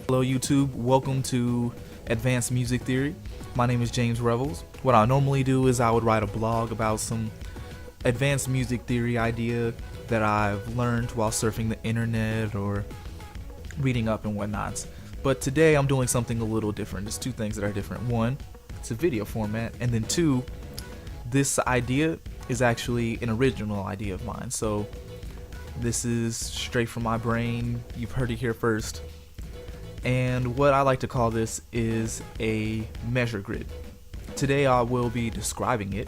Hello YouTube, welcome to Advanced Music Theory. My name is James Revels. What I normally do is I would write a blog about some advanced music theory idea that I've learned while surfing the internet or reading up and whatnot. But today I'm doing something a little different. There's two things that are different. One, it's a video format, and then two, this idea is actually an original idea of mine. So this is straight from my brain. You've heard it here first. And what I like to call this is a measure grid. Today I will be describing it,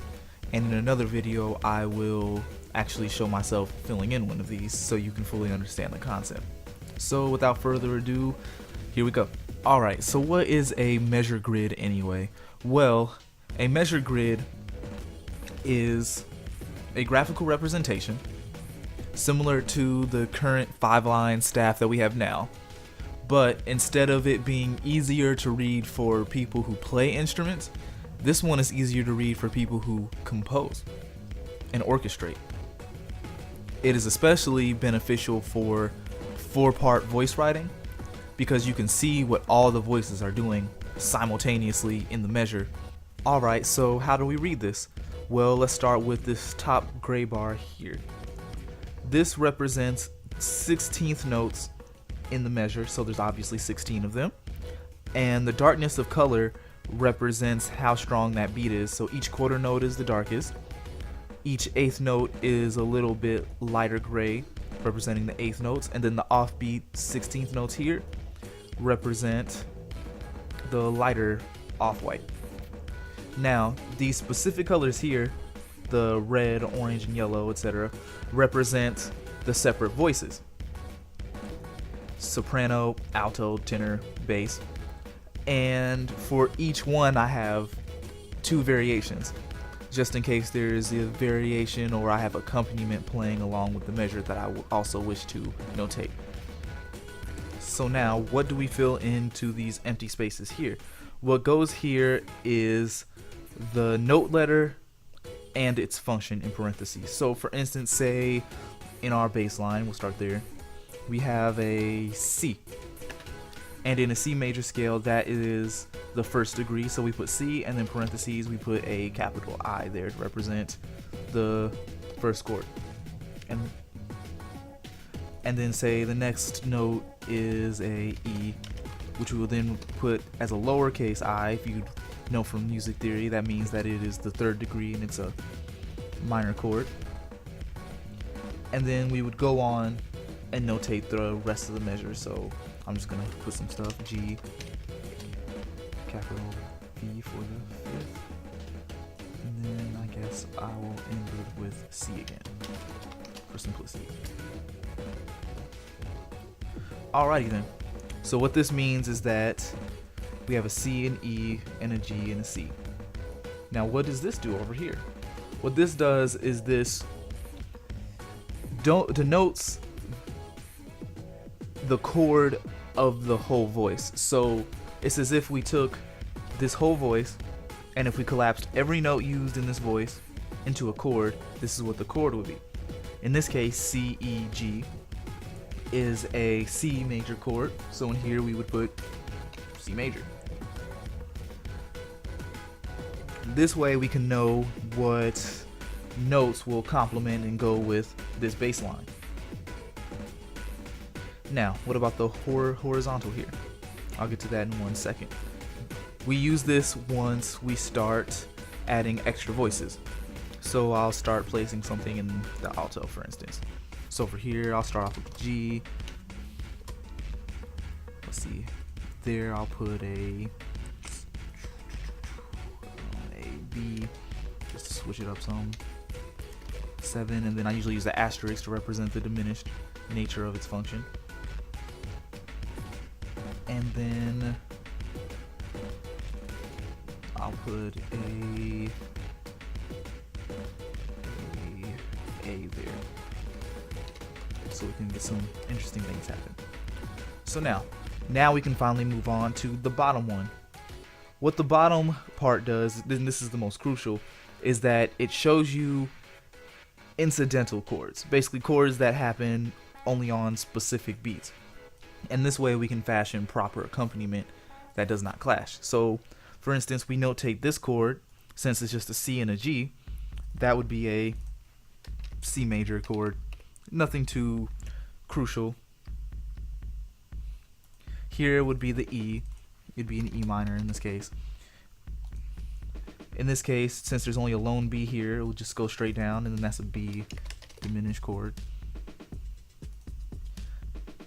and in another video I will actually show myself filling in one of these so you can fully understand the concept. So without further ado, here we go. Alright, so what is a measure grid anyway? Well, a measure grid is a graphical representation similar to the current 5-line staff that we have now. But instead of it being easier to read for people who play instruments, this one is easier to read for people who compose and orchestrate. It is especially beneficial for 4-part voice writing because you can see what all the voices are doing simultaneously in the measure. Alright, so how do we read this? Well, let's start with this top gray bar here. This represents 16th notes in the measure, so there's obviously 16 of them, and the darkness of color represents how strong that beat is. So each quarter note is the darkest, each eighth note is a little bit lighter gray representing the eighth notes, and then the offbeat 16th notes here represent the lighter off-white. Now these specific colors here, the red, orange, and yellow, etc., represent the separate voices: soprano, alto, tenor, bass. And for each one I have 2 variations, just in case there's a variation or I have accompaniment playing along with the measure that I also wish to notate. So now, what do we fill into these empty spaces here? What goes here is the note letter and its function in parentheses. So for instance, say in our bass line, we'll start there, we have a C, and in a C major scale that is the first degree, so we put C and then parentheses we put a capital I there to represent the first chord, and then say the next note is a E, which we will then put as a lowercase I. If you know from music theory, that means that it is the 3rd degree and it's a minor chord. And then we would go on and notate the rest of the measure. So I'm just gonna put some stuff: G, capital V for the 5th, and then I guess I will end it with C again for simplicity. Alrighty then. So what this means is that we have a C, an E, and a G, and a C. Now what does this do over here? What this does is this denotes the chord of the whole voice. So it's as if we took this whole voice, and if we collapsed every note used in this voice into a chord, this is what the chord would be. In this case, C, E, G is a C major chord, so in here we would put C major. This way we can know what notes will complement and go with this bass line. Now, what about the horizontal here? I'll get to that in 1 second. We use this once we start adding extra voices. So I'll start placing something in the alto, for instance. So for here, I'll start off with G. Let's see. There, I'll put a B, just to switch it up some. 7, and then I usually use the asterisk to represent the diminished nature of its function. And then I'll put a there, so we can get some interesting things happen. So now we can finally move on to the bottom one. What the bottom part does, and this is the most crucial, is that it shows you incidental chords, basically chords that happen only on specific beats. And this way we can fashion proper accompaniment that does not clash. So, for instance, we notate this chord, since it's just a C and a G, that would be a C major chord. Nothing too crucial. Here would be the E. It'd be an E minor in this case. In this case, since there's only a lone B here, it will just go straight down, and then that's a B diminished chord.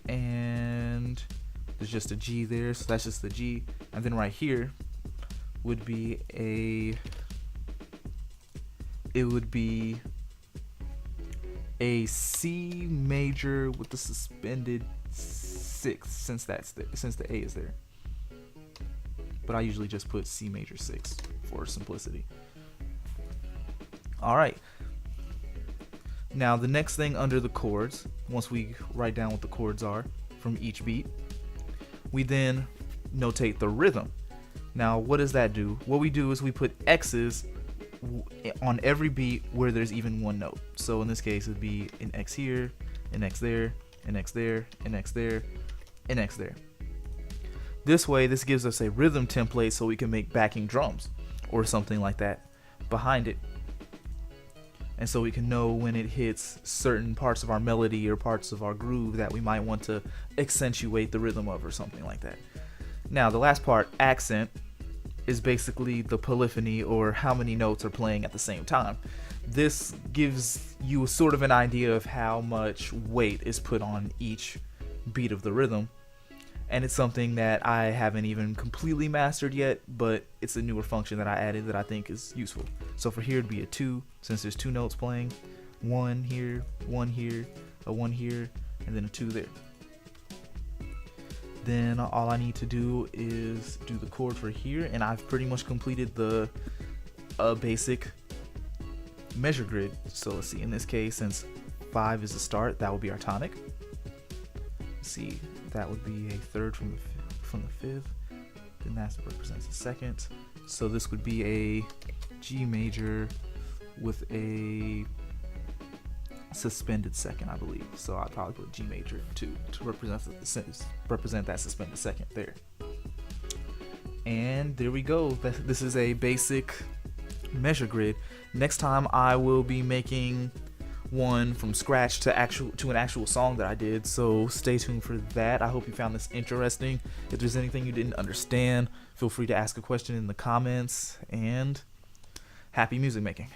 And there's just a G there, so that's just the G. And then right here would be a C major with the suspended sixth, since the A is there. But I usually just put C major 6 for simplicity. Alright. Now the next thing under the chords, once we write down what the chords are from each beat, we then notate the rhythm. Now what does that do? What we do is we put X's on every beat where there's even one note. So in this case it'd be an X here, an X there, an X there, an X there, an X there. This way, this gives us a rhythm template so we can make backing drums or something like that behind it. And so we can know when it hits certain parts of our melody or parts of our groove that we might want to accentuate the rhythm of or something like that. Now, the last part, accent, is basically the polyphony or how many notes are playing at the same time. This gives you sort of an idea of how much weight is put on each beat of the rhythm. And it's something that I haven't even completely mastered yet, but it's a newer function that I added that I think is useful. So for here it'd be a 2, since there's 2 notes playing, 1 here, 1 here, a 1 here, and then a 2 there. Then all I need to do is do the chord for here, and I've pretty much completed the basic measure grid. So let's see, in this case, since 5 is the start, that would be our tonic. Let's see, that would be a third from the 5th, then that represents the 2nd. So this would be a G major with a suspended 2nd, I believe. So I'd probably put G major to represent that suspended 2nd there. And there we go. This is a basic measure grid. Next time I will be making one from scratch to an actual song that I did, so stay tuned for that. I hope you found this interesting. If there's anything you didn't understand, feel free to ask a question in the comments, and happy music making.